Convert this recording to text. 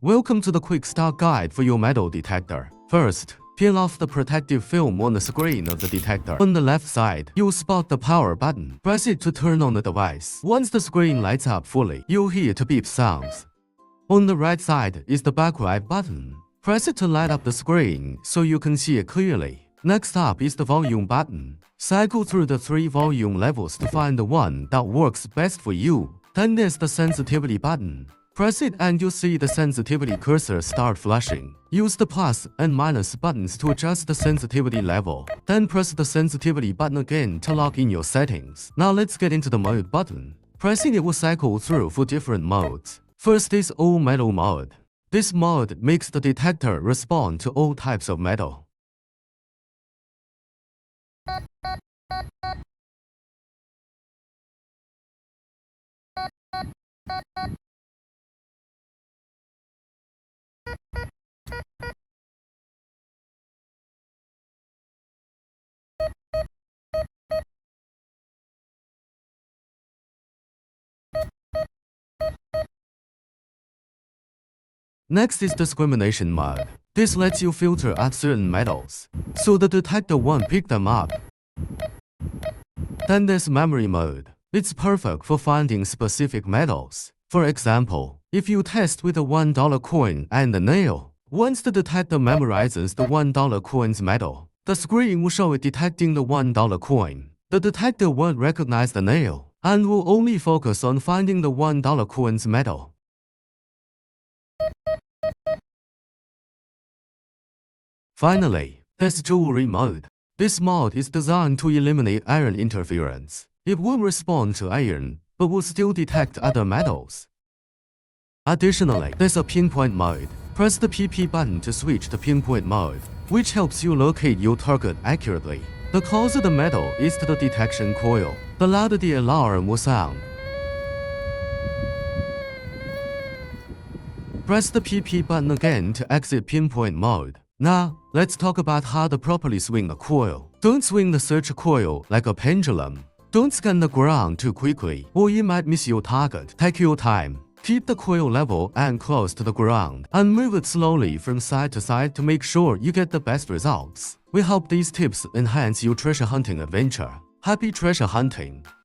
Welcome to the quick start guide for your metal detector. First, peel off the protective film on the screen of the detector. On the left side, you'll spot the power button. Press it to turn on the device. Once the screen lights up fully, you'll hear two beep sounds. On the right side is the backlight button. Press it to light up the screen so you can see it clearly. Next up is the volume button. Cycle through the 3 volume levels to find the one that works best for you. Then there's the sensitivity button. Press it and you'll see the sensitivity cursor start flashing. Use the plus and minus buttons to adjust the sensitivity level. Then press the sensitivity button again to lock in your settings. Now let's get into the mode button. Pressing it will cycle through 4 different modes. First is all metal mode. This mode makes the detector respond to all types of metal. Next is discrimination mode. This lets you filter out certain metals, so the detector won't pick them up. Then there's memory mode. It's perfect for finding specific metals. For example, if you test with a $1 coin and a nail, once the detector memorizes the $1 coin's metal, the screen will show it detecting the $1 coin. The detector won't recognize the nail and will only focus on finding the $1 coin's metal. Finally, there's jewelry mode. This mode is designed to eliminate iron interference. It won't respond to iron, but will still detect other metals. Additionally, there's a pinpoint mode. Press the PP button to switch to pinpoint mode, which helps you locate your target accurately. The closer the metal is to the detection coil, the louder the alarm will sound. Press the PP button again to exit pinpoint mode. Now, let's talk about how to properly swing a coil. Don't swing the search coil like a pendulum. Don't scan the ground too quickly, or you might miss your target. Take your time. Keep the coil level and close to the ground, and move it slowly from side to side to make sure you get the best results. We hope these tips enhance your treasure hunting adventure. Happy treasure hunting!